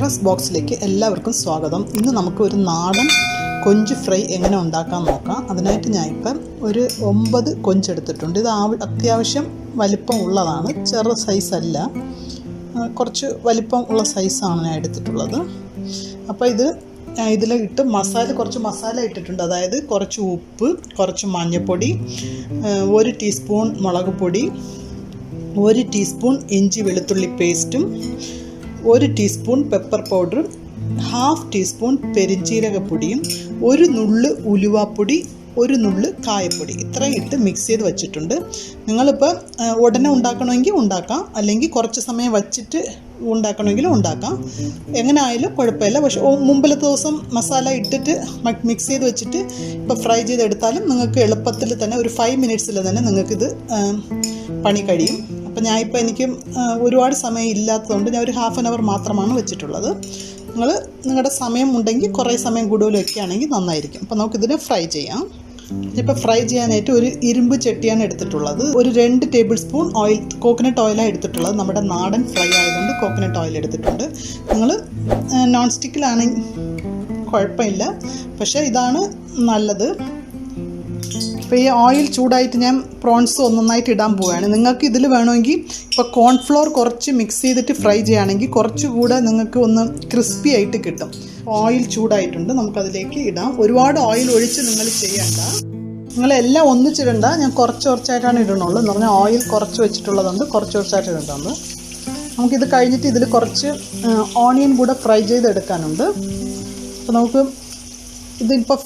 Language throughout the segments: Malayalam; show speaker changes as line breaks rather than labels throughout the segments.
മനേറാസ് ബോക്സിലേക്ക് എല്ലാവർക്കും സ്വാഗതം. ഇന്ന് നമുക്ക് ഒരു നാടൻ കൊഞ്ച് ഫ്രൈ എങ്ങനെ ഉണ്ടാക്കാൻ നോക്കാം. അതിനായിട്ട് ഞാൻ ഇപ്പം ഒരു 9 കൊഞ്ച് എടുത്തിട്ടുണ്ട്. ഇത് അത്യാവശ്യം വലിപ്പം ഉള്ളതാണ്, ചെറു സൈസല്ല, കുറച്ച് വലിപ്പം ഉള്ള സൈസാണ് ഞാൻ എടുത്തിട്ടുള്ളത്. അപ്പോൾ ഇതിലിട്ട് കുറച്ച് മസാല ഇട്ടിട്ടുണ്ട്. അതായത് കുറച്ച് ഉപ്പ്, കുറച്ച് മഞ്ഞൾപ്പൊടി, 1 ടീസ്പൂൺ മുളക് പൊടി, 1 ടീസ്പൂൺ ഇഞ്ചി വെളുത്തുള്ളി പേസ്റ്റും, 1 ടീസ്പൂൺ പെപ്പർ പൗഡറും, 1/2 ടീസ്പൂൺ പെരിഞ്ജീരകപ്പൊടിയും, 1 നുള്ള് ഉലുവാപ്പൊടി, 1 നുള്ള് കായപ്പൊടി, ഇത്രയും ഇട്ട് മിക്സ് ചെയ്ത് വെച്ചിട്ടുണ്ട്. നിങ്ങളിപ്പോൾ ഉടനെ ഉണ്ടാക്കണമെങ്കിൽ ഉണ്ടാക്കാം, അല്ലെങ്കിൽ കുറച്ച് സമയം വച്ചിട്ട് ഉണ്ടാക്കണമെങ്കിലും ഉണ്ടാക്കാം. എങ്ങനെ ആയാലും കുഴപ്പമില്ല. പക്ഷേ മുമ്പിലത്തെ ദിവസം മസാല ഇട്ടിട്ട് മിക്സ് ചെയ്ത് വെച്ചിട്ട് ഇപ്പോൾ ഫ്രൈ ചെയ്തെടുത്താലും നിങ്ങൾക്ക് എളുപ്പത്തിൽ തന്നെ ഒരു 5 മിനിറ്റ്സിൽ തന്നെ നിങ്ങൾക്കിത് പണി കഴിയും. അപ്പോൾ എനിക്ക് ഒരുപാട് സമയം ഇല്ലാത്തതുകൊണ്ട് ഞാൻ ഒരു 1/2 hour മാത്രമാണ് വെച്ചിട്ടുള്ളത്. നിങ്ങളുടെ സമയം ഉണ്ടെങ്കിൽ കുറേ സമയം കൂടുതൽ വയ്ക്കുകയാണെങ്കിൽ നന്നായിരിക്കും. അപ്പോൾ നമുക്കിതിനെ ഫ്രൈ ചെയ്യാം. ഇപ്പോൾ ഫ്രൈ ചെയ്യാനായിട്ട് ഒരു ഇരുമ്പ് ചട്ടിയാണ് എടുത്തിട്ടുള്ളത്. ഒരു 2 ടേബിൾ സ്പൂൺ ഓയിൽ, കോക്കനട്ട് ഓയിലാണ് എടുത്തിട്ടുള്ളത്. നമ്മുടെ നാടൻ ഫ്രൈ ആയതുകൊണ്ട് കോക്കനട്ട് ഓയിൽ എടുത്തിട്ടുണ്ട്. നിങ്ങൾ നോൺ സ്റ്റിക്കിലാണെങ്കിൽ കുഴപ്പമില്ല, പക്ഷേ ഇതാണ് നല്ലത്. അപ്പോൾ ഈ ഓയിൽ ചൂടായിട്ട് ഞാൻ പ്രോൺസ് ഒന്നൊന്നായിട്ട് ഇടാൻ പോവുകയാണ്. നിങ്ങൾക്ക് ഇതിൽ വേണമെങ്കിൽ ഇപ്പോൾ കോൺഫ്ലോർ കുറച്ച് മിക്സ് ചെയ്തിട്ട് ഫ്രൈ ചെയ്യുകയാണെങ്കിൽ കുറച്ചുകൂടെ നിങ്ങൾക്ക് ഒന്ന് ക്രിസ്പി ആയിട്ട് കിട്ടും. ഓയിൽ ചൂടായിട്ടുണ്ട്, നമുക്കതിലേക്ക് ഇടാം. ഒരുപാട് ഓയിൽ ഒഴിച്ച് നിങ്ങൾ ചെയ്യണ്ട, നിങ്ങളെല്ലാം ഒന്നിച്ചിടണ്ട. ഞാൻ കുറച്ചായിട്ടാണ് ഇടണുള്ളൂ. എന്ന് പറഞ്ഞാൽ ഓയിൽ കുറച്ച് വെച്ചിട്ടുള്ളതുകൊണ്ട് കുറച്ചായിട്ട് ഇടേണ്ടതുണ്ട്. നമുക്കിത് കഴിഞ്ഞിട്ട് ഇതിൽ കുറച്ച് ഓണിയൻ കൂടെ ഫ്രൈ ചെയ്തെടുക്കാനുണ്ട്. അപ്പോൾ നമുക്ക് ഇതിപ്പോൾ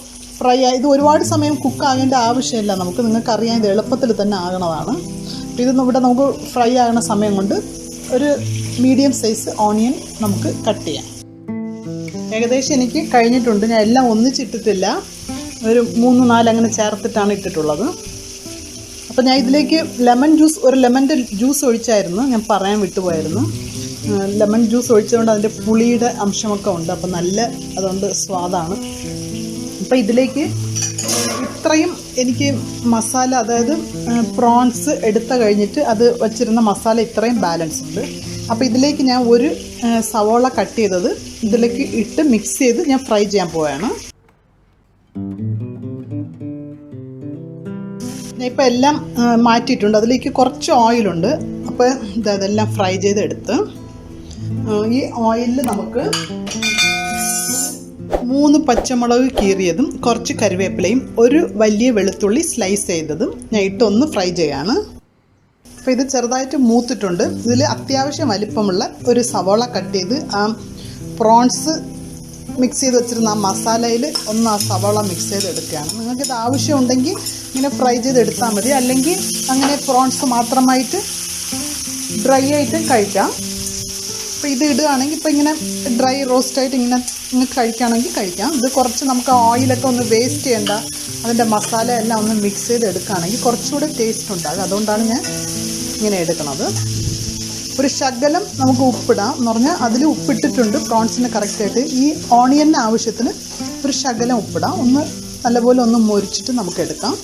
ഇത് ഒരുപാട് സമയം കുക്കാകേണ്ട ആവശ്യമില്ല. നിങ്ങൾക്കറിയാം, ഇത് എളുപ്പത്തിൽ തന്നെ ആകണതാണ്. ഇത് നമുക്ക് ഫ്രൈ ആകുന്ന സമയം കൊണ്ട് ഒരു മീഡിയം സൈസ് ഓണിയൻ നമുക്ക് കട്ട് ചെയ്യാം. ഏകദേശം എനിക്ക് കഴിഞ്ഞിട്ടുണ്ട്. ഞാൻ എല്ലാം ഒന്നിച്ചിട്ടിട്ടില്ല, ഒരു 3-4 അങ്ങനെ ചേർത്തിട്ടാണ് ഇട്ടിട്ടുള്ളത്. അപ്പോൾ ഞാൻ ഇതിലേക്ക് ഒരു ലെമൻ്റെ ജ്യൂസ് ഒഴിച്ചായിരുന്നു, ഞാൻ പറയാൻ വിട്ടുപോയായിരുന്നു. ലെമൺ ജ്യൂസ് ഒഴിച്ചതുകൊണ്ട് അതിൻ്റെ പുളിയുടെ അംശമൊക്കെ ഉണ്ട്. അപ്പോൾ അതുകൊണ്ട് സ്വാദാണ്. അപ്പോൾ ഇതിലേക്ക് ഇത്രയും എനിക്ക് മസാല, അതായത് പ്രോൺസ് എടുത്ത കഴിഞ്ഞിട്ട് അത് വച്ചിരുന്ന മസാല ഇത്രയും ബാലൻസ് ഉണ്ട്. അപ്പോൾ ഇതിലേക്ക് ഞാൻ ഒരു സവോള കട്ട് ചെയ്തത് ഇതിലേക്ക് ഇട്ട് മിക്സ് ചെയ്ത് ഞാൻ ഫ്രൈ ചെയ്യാൻ പോവുകയാണ്. ഞാൻ ഇപ്പോൾ എല്ലാം മാറ്റിയിട്ടുണ്ട്. അതിലേക്ക് കുറച്ച് ഓയിലുണ്ട്. അപ്പോൾ അതെല്ലാം ഫ്രൈ ചെയ്തെടുത്ത് ഈ ഓയിലിൽ നമുക്ക് 3 പച്ചമുളക് കീറിയതും, കുറച്ച് കറിവേപ്പിലയും, ഒരു വലിയ വെളുത്തുള്ളി സ്ലൈസ് ചെയ്തതും ഞാൻ ഇട്ടൊന്ന് ഫ്രൈ ചെയ്യാണ്. അപ്പോൾ ഇത് ചെറുതായിട്ട് മൂത്തിട്ടുണ്ട്. ഇതിൽ അത്യാവശ്യം വലിപ്പമുള്ള ഒരു സവോള കട്ട് ചെയ്ത് ആ പ്രോൺസ് മിക്സ് ചെയ്ത് വെച്ചിരുന്ന ആ മസാലയിൽ ഒന്ന് ആ സവോള മിക്സ് ചെയ്തെടുക്കുകയാണ്. നിങ്ങൾക്കിത് ആവശ്യമുണ്ടെങ്കിൽ ഇങ്ങനെ ഫ്രൈ ചെയ്തെടുത്താൽ മതി, അല്ലെങ്കിൽ അങ്ങനെ പ്രോൺസ് മാത്രമായിട്ട് ഡ്രൈ ആയിട്ട് കഴിക്കാം. അപ്പോൾ ഇത് ഇടുകയാണെങ്കിൽ ഇപ്പോൾ ഇങ്ങനെ ഡ്രൈ റോസ്റ്റായിട്ട് നിങ്ങൾക്ക് കഴിക്കുകയാണെങ്കിൽ കഴിക്കാം. ഇത് കുറച്ച് നമുക്ക് ഓയിലൊക്കെ ഒന്ന് വേസ്റ്റ് ചെയ്യേണ്ട, അതിൻ്റെ മസാല എല്ലാം ഒന്ന് മിക്സ് ചെയ്ത് എടുക്കുകയാണെങ്കിൽ കുറച്ചുകൂടെ ടേസ്റ്റ് ഉണ്ടാകും. അതുകൊണ്ടാണ് ഞാൻ ഇങ്ങനെ എടുക്കുന്നത്. ഒരു ശകലം നമുക്ക് ഉപ്പിടാം. എന്ന് പറഞ്ഞാൽ അതിൽ ഉപ്പിട്ടിട്ടുണ്ട് പ്രോൺസിന് കറക്റ്റായിട്ട്. ഈ ഓണിയൻ്റെ ആവശ്യത്തിന് ഒരു ശകലം ഉപ്പിടാം. നല്ലപോലെ ഒന്ന് മൊരിച്ചിട്ട് നമുക്ക് എടുക്കാം.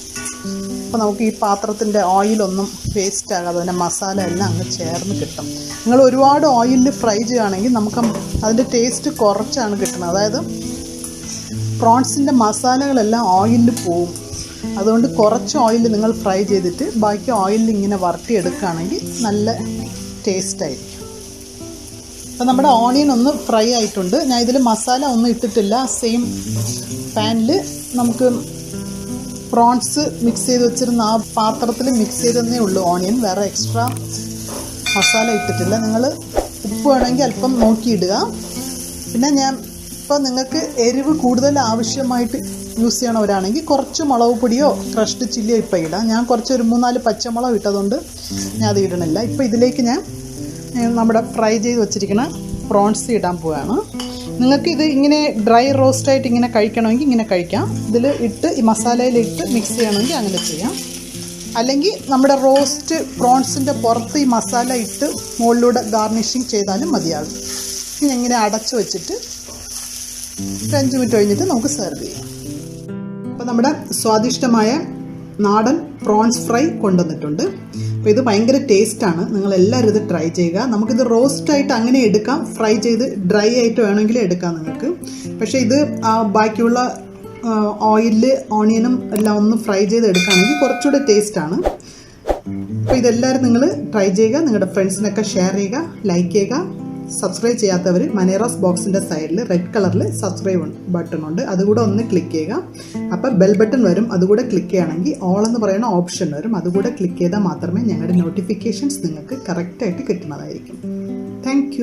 അപ്പോൾ നമുക്ക് ഈ പാത്രത്തിൻ്റെ ഓയിലൊന്നും വേസ്റ്റ് ആകാതെ അതിൻ്റെ മസാല എല്ലാം അങ്ങ് ചേർന്ന് കിട്ടും. നിങ്ങൾ ഒരുപാട് ഓയിലിൽ ഫ്രൈ ചെയ്യുകയാണെങ്കിൽ നമുക്ക് അതിൻ്റെ ടേസ്റ്റ് കുറച്ചാണ് കിട്ടുന്നത്. അതായത് പ്രോൺസിൻ്റെ മസാലകളെല്ലാം ഓയിലിൽ പോവും. അതുകൊണ്ട് കുറച്ച് ഓയിൽ നിങ്ങൾ ഫ്രൈ ചെയ്തിട്ട് ബാക്കി ഓയിലിൽ ഇങ്ങനെ വരട്ടിയെടുക്കുകയാണെങ്കിൽ നല്ല ടേസ്റ്റായിരിക്കും. അപ്പോൾ നമ്മുടെ ഓണിയൻ ഒന്ന് ഫ്രൈ ആയിട്ടുണ്ട്. ഞാൻ ഇതിൽ മസാല ഒന്നും ഇട്ടിട്ടില്ല. സെയിം പാനിൽ നമുക്ക് പ്രോൺസ് മിക്സ് ചെയ്ത് വെച്ചിരുന്ന ആ പാത്രത്തിൽ മിക്സ് ചെയ്തതന്നേ ഉള്ളൂ ഓണിയൻ. വേറെ എക്സ്ട്രാ മസാല ഇട്ടിട്ടില്ല. നിങ്ങൾ ഉപ്പ് വേണമെങ്കിൽ അല്പം നോക്കിയിടുക. പിന്നെ ഇപ്പോൾ നിങ്ങൾക്ക് എരിവ് കൂടുതൽ ആവശ്യമായിട്ട് യൂസ് ചെയ്യണവരാണെങ്കിൽ കുറച്ച് മുളക് പൊടിയോ ക്രഷ്ഡ് ചില്ലിയോ ഇപ്പോൾ ഇടാം. ഞാൻ ഒരു 3-4 പച്ചമുളക് ഇട്ടതുകൊണ്ട് ഞാൻ അത് ഇടണില്ല. ഇപ്പോൾ ഇതിലേക്ക് ഞാൻ നമ്മുടെ ഫ്രൈ ചെയ്ത് വെച്ചിരിക്കുന്ന പ്രോൺസ് ഇടാൻ പോവുകയാണ്. നിങ്ങൾക്ക് ഇത് ഇങ്ങനെ ഡ്രൈ റോസ്റ്റായിട്ട് ഇങ്ങനെ കഴിക്കണമെങ്കിൽ ഇങ്ങനെ കഴിക്കാം. ഇതിൽ ഇട്ട് ഈ മസാലയിലിട്ട് മിക്സ് ചെയ്യണമെങ്കിൽ അങ്ങനെ ചെയ്യാം. അല്ലെങ്കിൽ നമ്മുടെ റോസ്റ്റ് പ്രോൺസിൻ്റെ പുറത്ത് ഈ മസാല ഇട്ട് മുകളിലൂടെ ഗാർണിഷിങ് ചെയ്താലും മതിയാകും. ഇനി ഇങ്ങനെ അടച്ചു വെച്ചിട്ട് 5 മിനിറ്റ് കഴിഞ്ഞിട്ട് നമുക്ക് സെർവ് ചെയ്യാം. അപ്പോൾ നമ്മുടെ സ്വാദിഷ്ടമായ നാടൻ പ്രോൺസ് ഫ്രൈ കൊണ്ടുവന്നിട്ടുണ്ട്. അപ്പോൾ ഇത് ഭയങ്കര ടേസ്റ്റാണ്. നിങ്ങളെല്ലാവരും ഇത് ട്രൈ ചെയ്യുക. നമുക്കിത് റോസ്റ്റായിട്ട് അങ്ങനെ എടുക്കാം, ഫ്രൈ ചെയ്ത് ഡ്രൈ ആയിട്ട് വേണമെങ്കിൽ എടുക്കാം നിങ്ങൾക്ക്. പക്ഷേ ഇത് ബാക്കിയുള്ള ഓയിലിൽ ഓണിയനും എല്ലാം ഒന്ന് ഫ്രൈ ചെയ്ത് എടുക്കുകയാണെങ്കിൽ കുറച്ചുകൂടെ ടേസ്റ്റാണ്. അപ്പോൾ ഇതെല്ലാവരും നിങ്ങൾ ട്രൈ ചെയ്യുക, നിങ്ങളുടെ ഫ്രണ്ട്സിനൊക്കെ ഷെയർ ചെയ്യുക, ലൈക്ക് ചെയ്യുക. സബ്സ്ക്രൈബ് ചെയ്യാത്തവർ മനേറാസ് ബോക്സിൻ്റെ സൈഡിൽ റെഡ് കളറിൽ സബ്സ്ക്രൈബ് ബട്ടൺ ഉണ്ട്, അതുകൂടെ ഒന്ന് ക്ലിക്ക് ചെയ്യുക. അപ്പോൾ ബെൽ ബട്ടൺ വരും, അതുകൂടെ ക്ലിക്ക് ചെയ്യുകയാണെങ്കിൽ ഓൾ എന്ന് പറയുന്ന ഓപ്ഷൻ വരും, അതുകൂടെ ക്ലിക്ക് ചെയ്താൽ മാത്രമേ ഞങ്ങളുടെ നോട്ടിഫിക്കേഷൻസ് നിങ്ങൾക്ക് കറക്റ്റായിട്ട് കിട്ടുന്നതായിരിക്കും. താങ്ക്